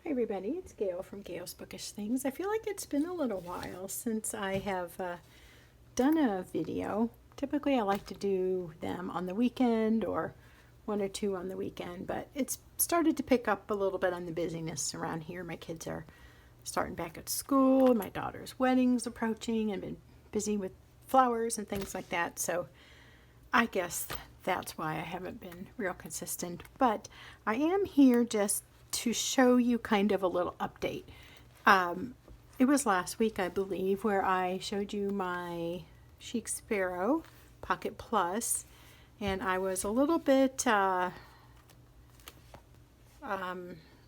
Hi everybody, it's Gail from Gail's Bookish Things. I feel like it's been a little while since I have done a video. Typically I like to do them on the weekend or one or two on the weekend, but it's started to pick up a little bit on the busyness around here. My kids are starting back at school, my daughter's wedding's approaching, and been busy with flowers and things like that, so I guess that's why I haven't been real consistent. But I am here just to show you kind of a little update. It was last week, I believe, where I showed you my Chic Sparrow Pocket Plus, and I was a little bit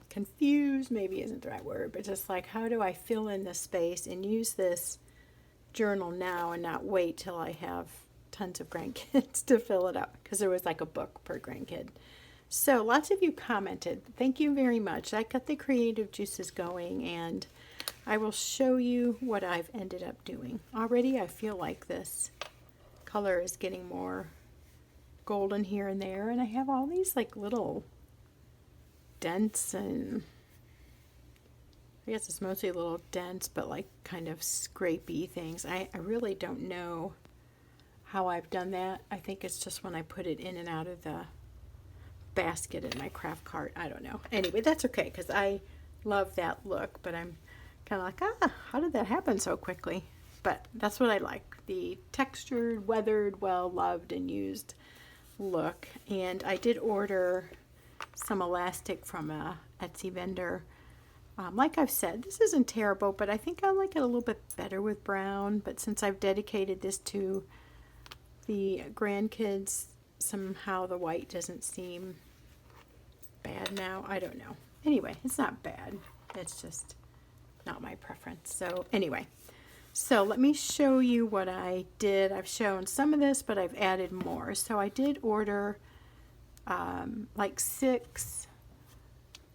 confused, maybe isn't the right word, but just like, how do I fill in this space and use this journal now and not wait till I have tons of grandkids to fill it up, because there was like a book per grandkid. So lots of you commented. Thank you very much. I got the creative juices going, and I will show you what I've ended up doing. Already I feel like this color is getting more golden here and there, and I have all these like little dents, and I guess it's mostly little dents, but like kind of scrapey things. I really don't know how I've done that. I think it's just when I put it in and out of the basket in my craft cart. I don't know. Anyway, that's okay, because I love that look, but I'm kind of like, how did that happen so quickly? But that's what I like, the textured, weathered, well loved and used look. And I did order some elastic from a Etsy vendor. Like I've said, this isn't terrible, but I think I like it a little bit better with brown. But since I've dedicated this to the grandkids, somehow the white doesn't seem bad now. I don't know. Anyway, it's not bad. It's just not my preference. So anyway, so let me show you what I did. I've shown some of this, but I've added more. So I did order like 6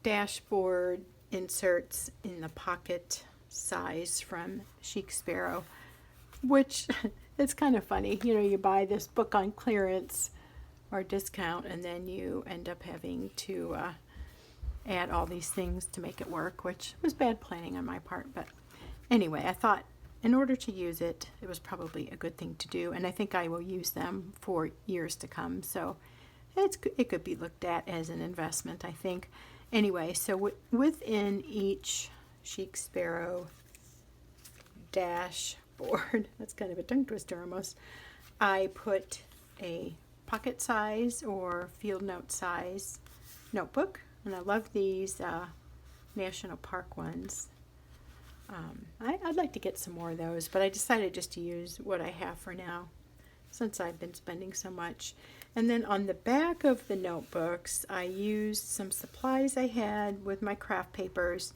dashboard inserts in the pocket size from Chic Sparrow, which it's kind of funny. You know, you buy this book on clearance or discount, and then you end up having to add all these things to make it work, which was bad planning on my part. But anyway, I thought in order to use it, it was probably a good thing to do, and I think I will use them for years to come. So it could be looked at as an investment, I think. Anyway, so within each Chic Sparrow dashboard, that's kind of a tongue twister almost, I put a pocket size or field note size notebook, and I love these National Park ones. I'd like to get some more of those, but I decided just to use what I have for now since I've been spending so much. And then on the back of the notebooks, I used some supplies I had with my craft papers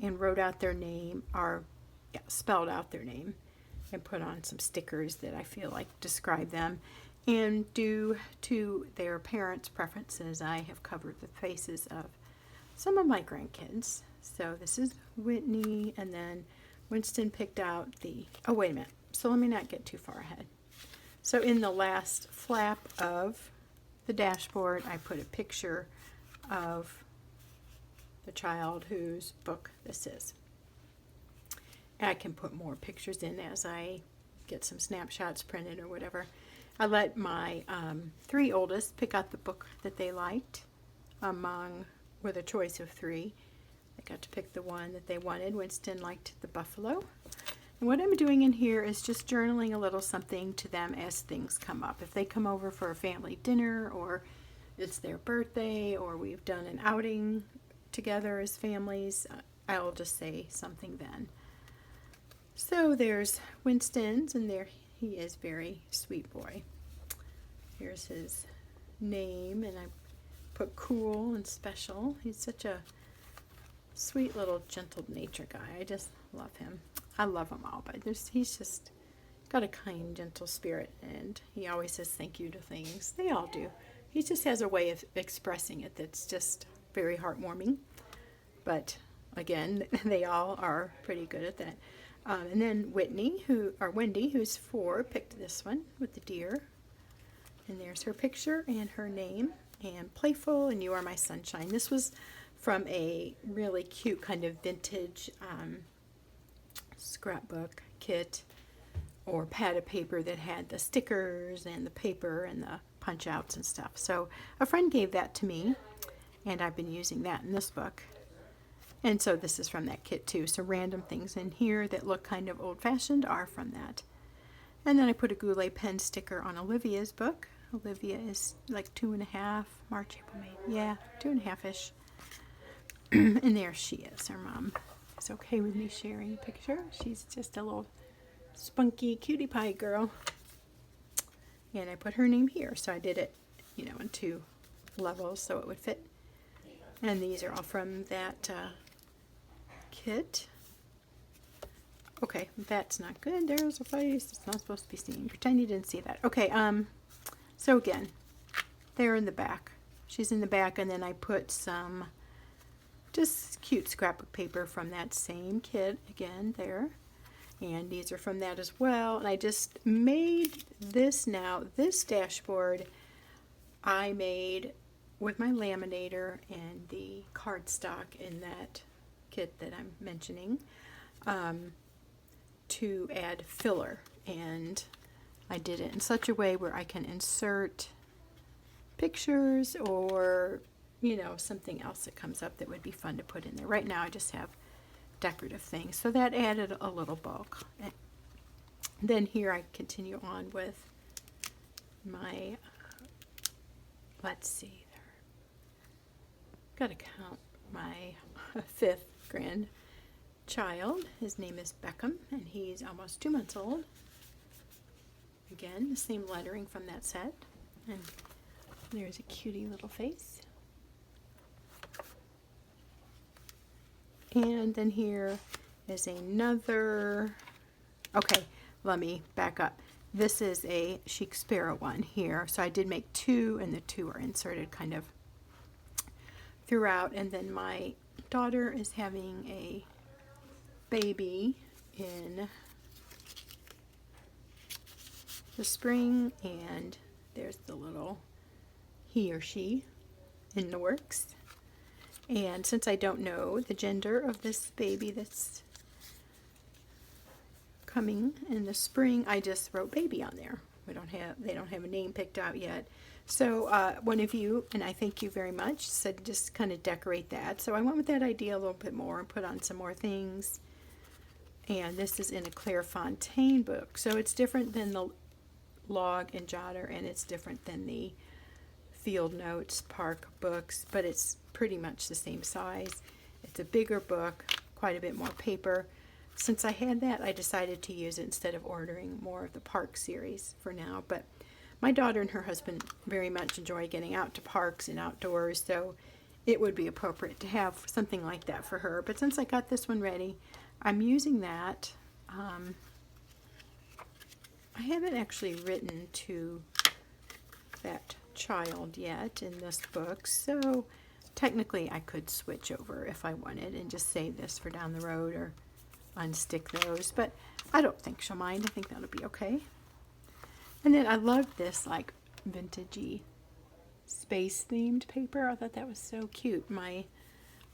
and wrote out their name, or spelled out their name, and put on some stickers that I feel like describe them. And due to their parents' preferences, I have covered the faces of some of my grandkids. So this is Whitney, and then Winston picked out the, oh wait a minute, so let me not get too far ahead. So in the last flap of the dashboard, I put a picture of the child whose book this is. And I can put more pictures in as I get some snapshots printed or whatever. I let my 3 oldest pick out the book that they liked with a choice of 3. They got to pick the one that they wanted. Winston liked the buffalo. And what I'm doing in here is just journaling a little something to them as things come up. If they come over for a family dinner, or it's their birthday, or we've done an outing together as families, I'll just say something then. So there's Winston's, and there he is, very sweet boy. Here's his name, and I put cool and special. He's such a sweet little gentle nature guy. I just love him. I love them all, but he's just got a kind, gentle spirit, and he always says thank you to things. They all do. He just has a way of expressing it that's just very heartwarming. But again, they all are pretty good at that. And then Wendy, who's 4, picked this one with the deer. And there's her picture and her name. And Playful and You Are My Sunshine. This was from a really cute kind of vintage scrapbook kit or pad of paper that had the stickers and the paper and the punch outs and stuff. So a friend gave that to me, and I've been using that in this book. And so this is from that kit too. So random things in here that look kind of old-fashioned are from that. And then I put a Goulet pen sticker on Olivia's book. Olivia is like 2.5, March, April, May. Yeah, 2.5-ish. And there she is. Her mom is okay with me sharing a picture. She's just a little spunky cutie pie girl. And I put her name here. So I did it, you know, in 2 levels so it would fit. And these are all from that kit. Okay, that's not good. There's a face it's not supposed to be seen. Pretend you didn't see that. Okay, so again, they're in the back. She's in the back, and then I put some just cute scrapbook paper from that same kit again there. And these are from that as well. And I just made this now. This dashboard I made with my laminator and the cardstock in that kit that I'm mentioning to add filler, and I did it in such a way where I can insert pictures or, you know, something else that comes up that would be fun to put in there. Right now I just have decorative things, so that added a little bulk. And then here I continue on with my let's see, gotta count my 5th grandchild. His name is Beckham, and he's almost 2 months old. Again, the same lettering from that set. And there's a cutie little face. And then here is another, okay, let me back up. This is a Chic sparrow one here. So I did make 2, and the 2 are inserted kind of throughout. And then my daughter is having a baby in the spring, and there's the little he or she in the works. And since I don't know the gender of this baby that's coming in the spring, I just wrote baby on there. They don't have a name picked out yet. So one of you, and I thank you very much, said just kind of decorate that. So I went with that idea a little bit more and put on some more things. And this is in a Clairefontaine book. So it's different than the log and jotter, and it's different than the Field Notes Park books, but it's pretty much the same size. It's a bigger book, quite a bit more paper. Since I had that, I decided to use it instead of ordering more of the park series for now. But my daughter and her husband very much enjoy getting out to parks and outdoors, so it would be appropriate to have something like that for her. But since I got this one ready, I'm using that. I haven't actually written to that child yet in this book, so technically I could switch over if I wanted and just save this for down the road or unstick those, but I don't think she'll mind. I think that'll be okay. And then I love this like vintagey space themed paper. I thought that was so cute. My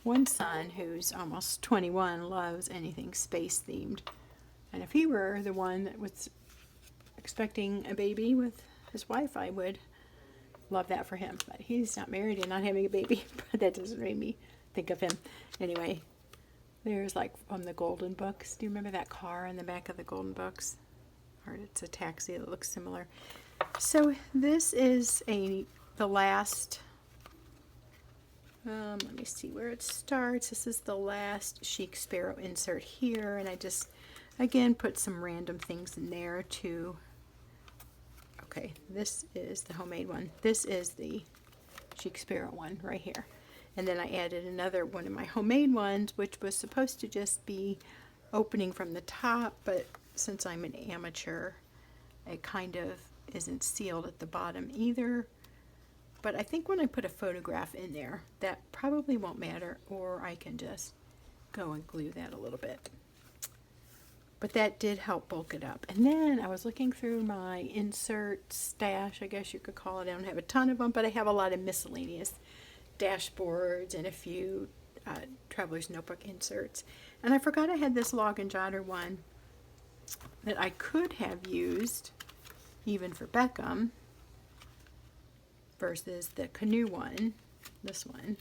one son, who's almost 21, loves anything space themed, and if he were the one that was expecting a baby with his wife, I would love that for him. But he's not married and not having a baby, but that doesn't make me think of him. Anyway, there's like from the Golden Books. Do you remember that car in the back of the Golden Books? Or it's a taxi that looks similar. So this is the last, let me see where it starts. This is the last Chic Sparrow insert here, and I just, again, put some random things in there to, okay, this is the homemade one. This is the Chic Sparrow one right here. And then I added another one of my homemade ones, which was supposed to just be opening from the top, but since I'm an amateur, it kind of isn't sealed at the bottom either. But I think when I put a photograph in there, that probably won't matter, or I can just go and glue that a little bit. But that did help bulk it up. And then I was looking through my insert stash, I guess you could call it. I don't have a ton of them, but I have a lot of miscellaneous dashboards and a few Traveler's Notebook inserts. And I forgot I had this log and jotter one that I could have used even for Beckham versus the canoe one, this one.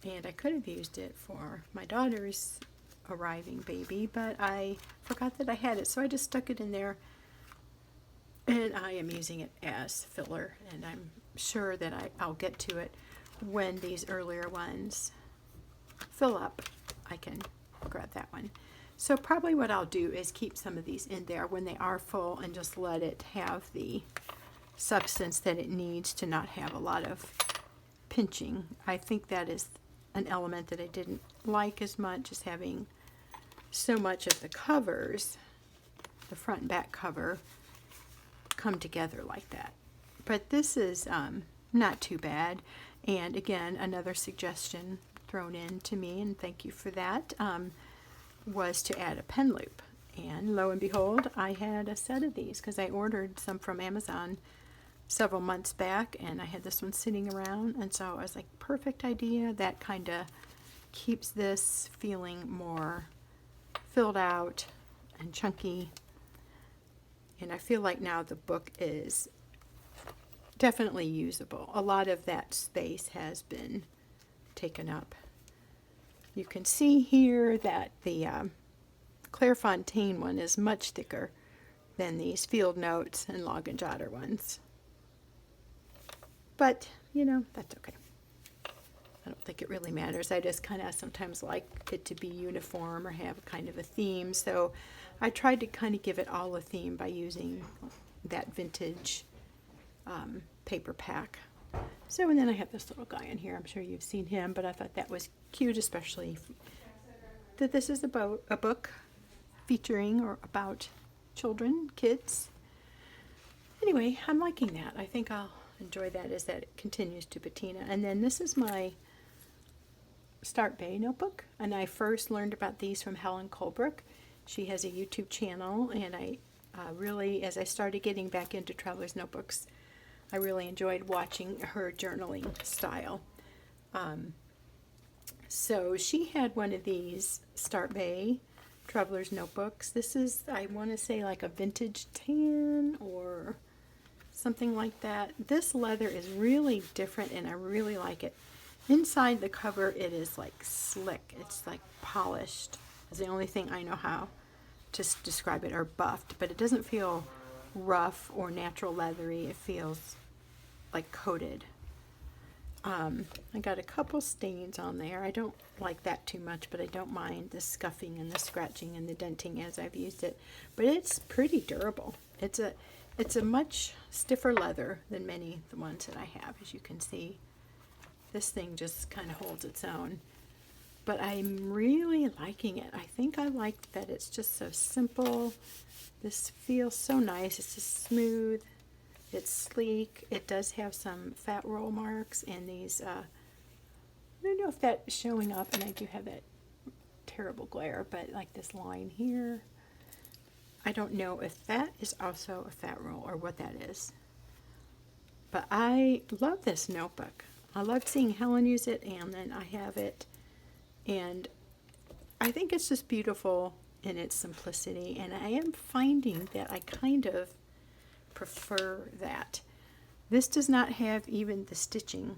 And I could have used it for my daughter's arriving baby, but I forgot that I had it, so I just stuck it in there, and I am using it as filler, and I'm sure that I'll get to it when these earlier ones fill up. I can grab that one. So probably what I'll do is keep some of these in there when they are full and just let it have the substance that it needs to not have a lot of pinching. I think that is an element that I didn't like as much, as having so much of the covers, the front and back cover, come together like that. But this is not too bad. And again, another suggestion thrown in to me, and thank you for that, was to add a pen loop. And lo and behold, I had a set of these because I ordered some from Amazon several months back, and I had this one sitting around, and so I was like, perfect idea. That kind of keeps this feeling more filled out and chunky. And I feel like now the book is definitely usable. A lot of that space has been taken up. You can see here that the Clairefontaine one is much thicker than these field notes and log and jotter ones. But, you know, that's okay. I don't think it really matters. I just kind of sometimes like it to be uniform or have kind of a theme. So I tried to kind of give it all a theme by using that vintage paper pack. So, and then I have this little guy in here. I'm sure you've seen him, but I thought that was cute, especially that this is about a book featuring or about children, kids. Anyway, I'm liking that. I think I'll enjoy that as that continues to patina. And then this is my Start Bay notebook, and I first learned about these from Helen Colebrook. She has a YouTube channel, and I really, as I started getting back into Traveler's Notebooks, I really enjoyed watching her journaling style. So she had one of these Start Bay Traveler's Notebooks. This is, I want to say, like a vintage tan or something like that. This leather is really different, and I really like it. Inside the cover, it is like slick. It's like polished. It's the only thing I know how to describe it, or buffed, but it doesn't feel rough or natural leathery. It feels like coated. I got a couple stains on there. I don't like that too much, but I don't mind the scuffing and the scratching and the denting as I've used it. But it's pretty durable. It's a much stiffer leather than many of the ones that I have, as you can see. This thing just kind of holds its own. But I'm really liking it. I think I like that it's just so simple. This feels so nice. It's just smooth. It's sleek. It does have some fat roll marks and these, I don't know if that's showing up, and I do have that terrible glare, but like this line here. I don't know if that is also a fat roll or what that is. But I love this notebook. I love seeing Helen use it, and then I have it. And I think it's just beautiful in its simplicity, and I am finding that I kind of prefer that. This does not have even the stitching,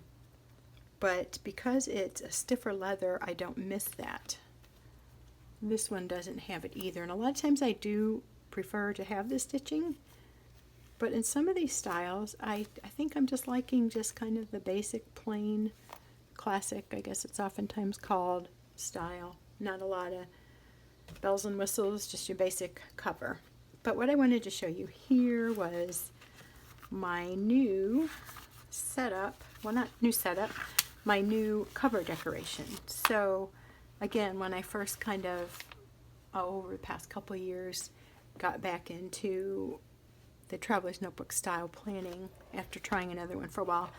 but because it's a stiffer leather, I don't miss that. This one doesn't have it either, and a lot of times I do prefer to have the stitching, but in some of these styles, I think I'm just liking just kind of the basic, plain, classic, I guess it's oftentimes called, style. Not a lot of bells and whistles, just your basic cover. But what I wanted to show you here was my new setup, well, not new setup, my new cover decoration. So again, when I first kind of, over the past couple of years, got back into the Traveler's Notebook style planning after trying another one for a while,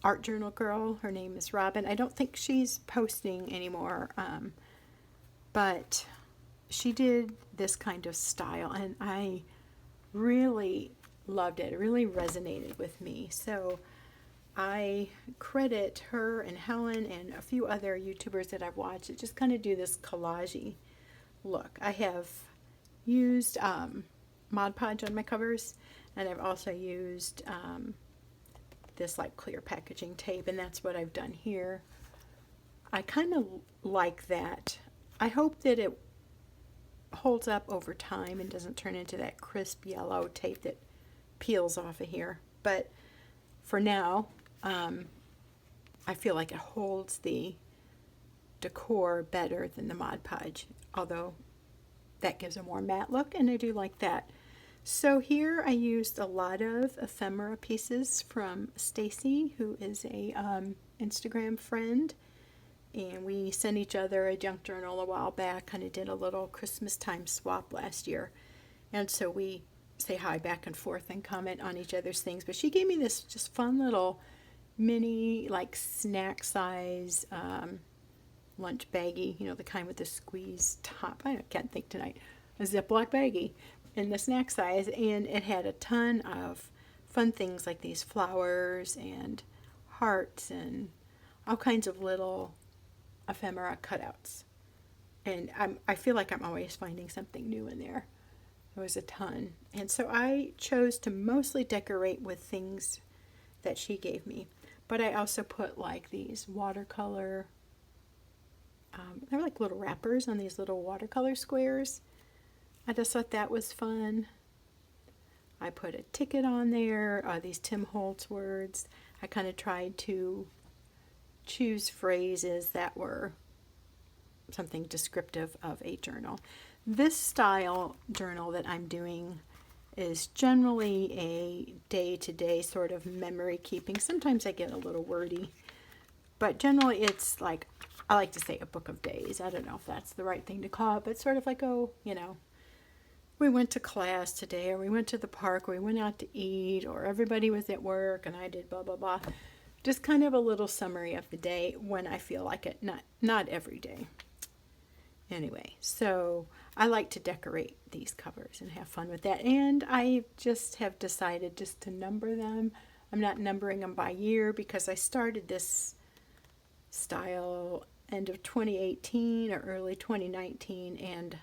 art journal girl, her name is Robin. I don't think she's posting anymore, but she did this kind of style, and I really loved it. It really resonated with me. So I credit her and Helen and a few other YouTubers that I've watched that just kind of do this collage-y look. I have used Mod Podge on my covers, and I've also used this like clear packaging tape, and that's what I've done here. I kind of like that. I hope that it holds up over time and doesn't turn into that crisp yellow tape that peels off of here. But for now, I feel like it holds the decor better than the Mod Podge, although that gives a more matte look, and I do like that. So here I used a lot of ephemera pieces from Stacy, who is a Instagram friend, and we sent each other a junk journal a while back, kind of did a little Christmas time swap last year, and so we say hi back and forth and comment on each other's things. But she gave me this just fun little mini, like snack size lunch baggie, you know, the kind with the squeeze top. I can't think tonight. A Ziploc baggie in the snack size, and it had a ton of fun things like these flowers and hearts and all kinds of little ephemera cutouts. And I feel like I'm always finding something new in there. There was a ton. And so I chose to mostly decorate with things that she gave me. But I also put like these watercolor, they're like little wrappers on these little watercolor squares. I just thought that was fun. I put a ticket on there, these Tim Holtz words. I kind of tried to choose phrases that were something descriptive of a journal. This style journal that I'm doing is generally a day-to-day sort of memory keeping. Sometimes I get a little wordy, but generally it's like, I like to say a book of days. I don't know if that's the right thing to call it, but sort of like, oh, you know, we went to class today, or we went to the park, or we went out to eat, or everybody was at work and I did blah, blah, blah. Just kind of a little summary of the day when I feel like it, not every day. Anyway, so I like to decorate these covers and have fun with that. And I just have decided just to number them. I'm not numbering them by year because I started this style end of 2018 or early 2019, and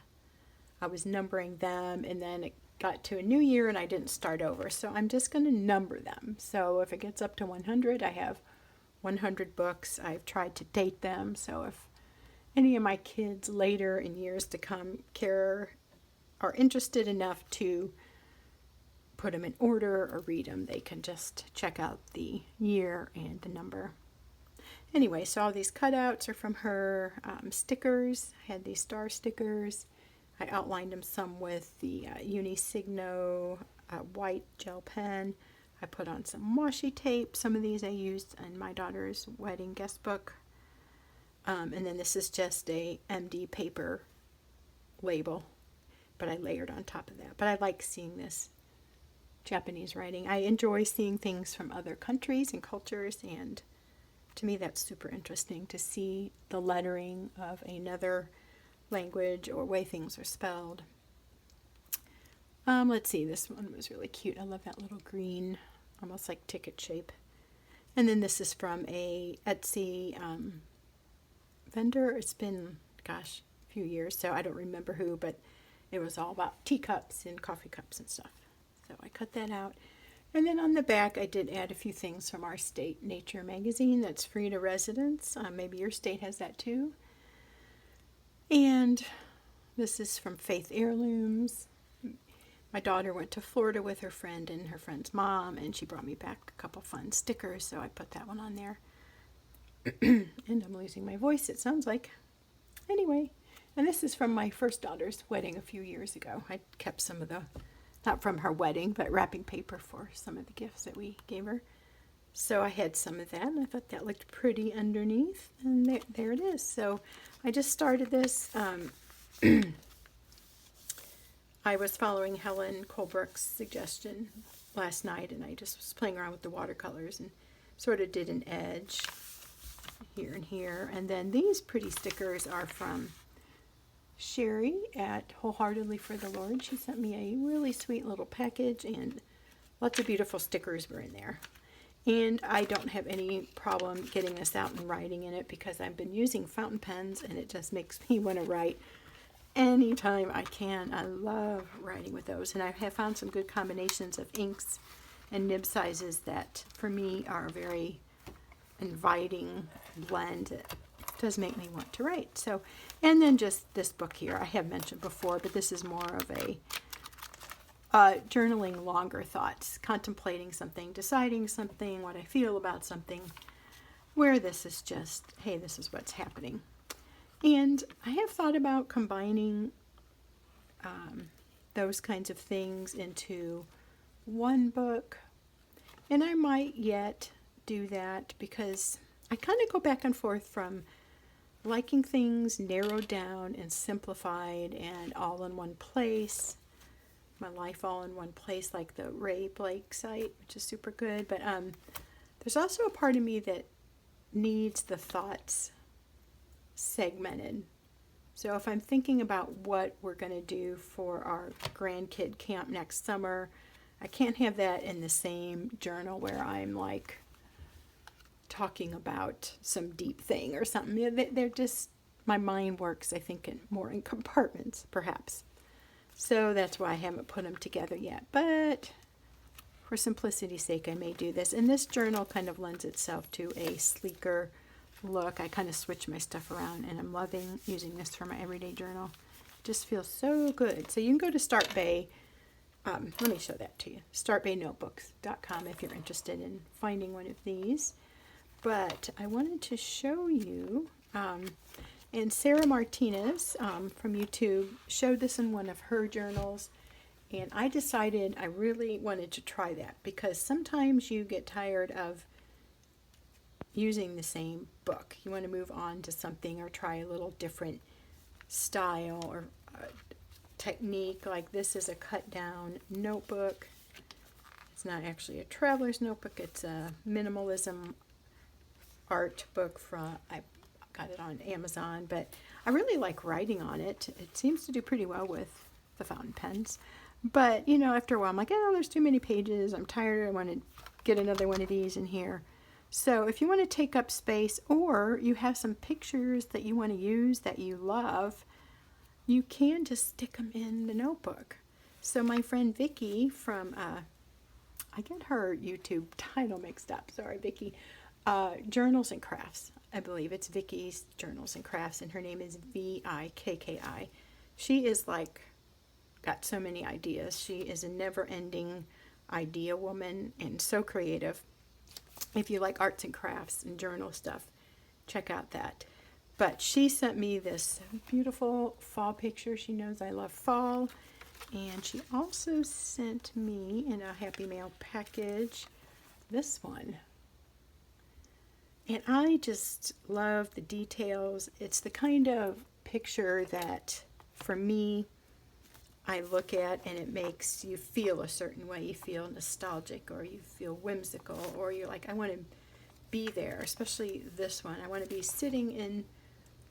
I was numbering them, and then it got to a new year and I didn't start over. So I'm just going to number them. So if it gets up to 100, I have 100 books. I've tried to date them. So if any of my kids later in years to come are interested enough to put them in order or read them, they can just check out the year and the number. Anyway, so all these cutouts are from her. Stickers, I had these star stickers. I outlined them some with the Unisigno white gel pen. I put on some washi tape. Some of these I used in my daughter's wedding guest book. And then this is just a MD paper label, but I layered on top of that. But I like seeing this Japanese writing. I enjoy seeing things from other countries and cultures, and to me that's super interesting to see the lettering of another language or way things are spelled. Let's see, this one was really cute. I love that little green, almost like ticket shape. And then this is from a Etsy vendor. It's been, gosh, a few years, so I don't remember who, but it was all about teacups and coffee cups and stuff. So I cut that out. And then on the back, I did add a few things from our state nature magazine that's free to residents. Maybe your state has that too. And this is from Faith Heirlooms. My daughter went to Florida with her friend and her friend's mom, and she brought me back a couple fun stickers, so I put that one on there. And I'm losing my voice, it sounds like. Anyway, and this is from my first daughter's wedding a few years ago. I kept some of the, not from her wedding, but wrapping paper for some of the gifts that we gave her. So I had some of that, and I thought that looked pretty underneath, and there it is. So I just started this. I was following Helen Colebrook's suggestion last night, and I just was playing around with the watercolors and sort of did an edge here and here. And then these pretty stickers are from Sherry at Wholeheartedly for the Lord. She sent me a really sweet little package, and lots of beautiful stickers were in there. And I don't have any problem getting this out and writing in it because I've been using fountain pens and it just makes me want to write anytime I can. I love writing with those, and I have found some good combinations of inks and nib sizes that for me are a very inviting blend. It does make me want to write. So, and then just this book here I have mentioned before, but this is more of a journaling longer thoughts, contemplating something, deciding something, what I feel about something, where this is just, hey, this is what's happening. And I have thought about combining those kinds of things into one book, and I might yet do that because I kind of go back and forth from liking things narrowed down and simplified and all in one place, my life all in one place, like the Ray Blake site, which is super good. But there's also a part of me that needs the thoughts segmented. So if I'm thinking about what we're going to do for our grandkid camp next summer, I can't have that in the same journal where I'm like talking about some deep thing or something. They're just, my mind works, I think, more in compartments, perhaps. So that's why I haven't put them together yet. But for simplicity's sake, I may do this. And this journal kind of lends itself to a sleeker look. I kind of switch my stuff around, and I'm loving using this for my everyday journal. It just feels so good. So you can go to Start Bay. Let me show that to you. StartBayNotebooks.com if you're interested in finding one of these. But I wanted to show you, and Sarah Martinez from YouTube showed this in one of her journals, and I decided I really wanted to try that because sometimes you get tired of using the same book. You want to move on to something or try a little different style or technique. Like this is a cut down notebook. It's not actually a traveler's notebook. It's a minimalism art book from, I got it on Amazon, but I really like writing on it. It seems to do pretty well with the fountain pens. But, you know, after a while I'm like, oh, there's too many pages. I'm tired. I want to get another one of these in here. So if you want to take up space or you have some pictures that you want to use that you love, you can just stick them in the notebook. So my friend Vicki from, I get her YouTube title mixed up. Sorry, Vicki. Journals and Crafts. I believe it's Vicki's Journals and Crafts, and her name is Vikki. She is like, got so many ideas. She is a never-ending idea woman and so creative. If you like arts and crafts and journal stuff, check out that. But she sent me this beautiful fall picture. She knows I love fall. And she also sent me in a Happy Mail package this one. And I just love the details. It's the kind of picture that, for me, I look at and it makes you feel a certain way. You feel nostalgic or you feel whimsical or you're like, I want to be there, especially this one. I want to be sitting in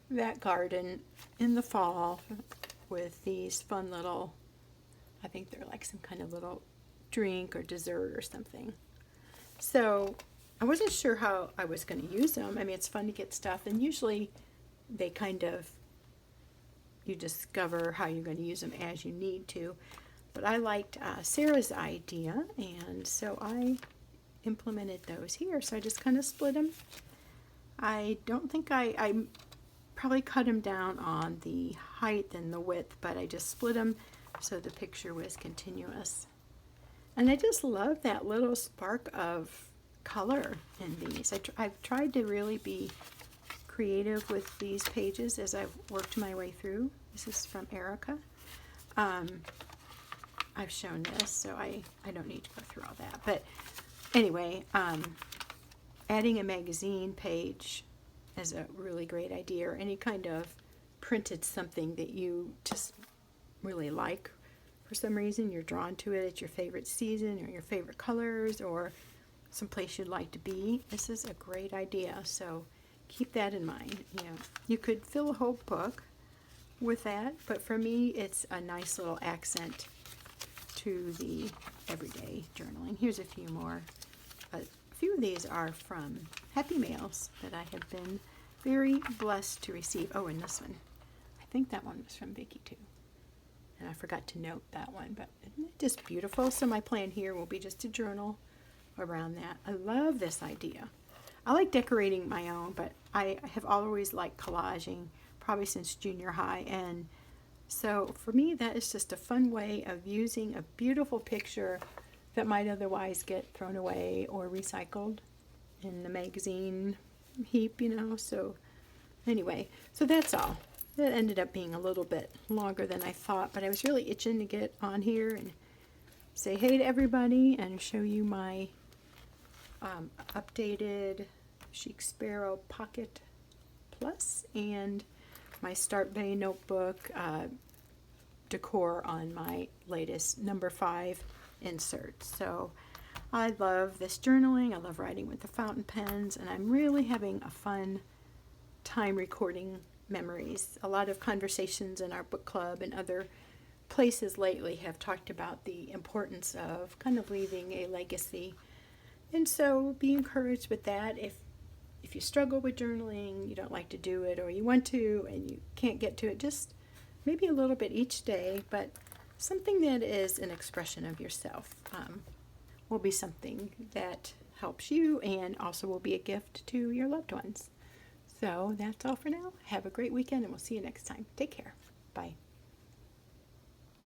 that garden in the fall with these fun little, I think they're like some kind of little drink or dessert or something. So I wasn't sure how I was going to use them. I mean, it's fun to get stuff, and usually they kind of, you discover how you're going to use them as you need to. But I liked Sarah's idea, and so I implemented those here. So I just kind of split them. I don't think I probably cut them down on the height and the width, but I just split them so the picture was continuous. And I just love that little spark of color in these. I've tried to really be creative with these pages as I've worked my way through. This is from Erica. I've shown this, so I don't need to go through all that. But anyway, adding a magazine page is a really great idea, or any kind of printed something that you just really like. For some reason, you're drawn to it. It's your favorite season or your favorite colors or someplace you'd like to be. This is a great idea, so keep that in mind. You know, you could fill a whole book with that, but for me, it's a nice little accent to the everyday journaling. Here's a few more. A A few of these are from Happy Mails that I have been very blessed to receive. Oh, and this one. I think that one was from Vicki too. And I forgot to note that one, but isn't it just beautiful? So my plan here will be just to journal around that. I love this idea. I like decorating my own, but I have always liked collaging, probably since junior high. And so for me, that is just a fun way of using a beautiful picture that might otherwise get thrown away or recycled in the magazine heap, you know. So anyway, so that's all. That ended up being a little bit longer than I thought, but I was really itching to get on here and say hey to everybody and show you my updated Chic Sparrow Pocket Plus and my Start Bay notebook decor on my latest number 5 insert. So I love this journaling. I love writing with the fountain pens, and I'm really having a fun time recording memories. A lot of conversations in our book club and other places lately have talked about the importance of kind of leaving a legacy. And so be encouraged with that. If you struggle with journaling, you don't like to do it, or you want to and you can't get to it, just maybe a little bit each day, but something that is an expression of yourself will be something that helps you and also will be a gift to your loved ones. So that's all for now. Have a great weekend, and we'll see you next time. Take care. Bye.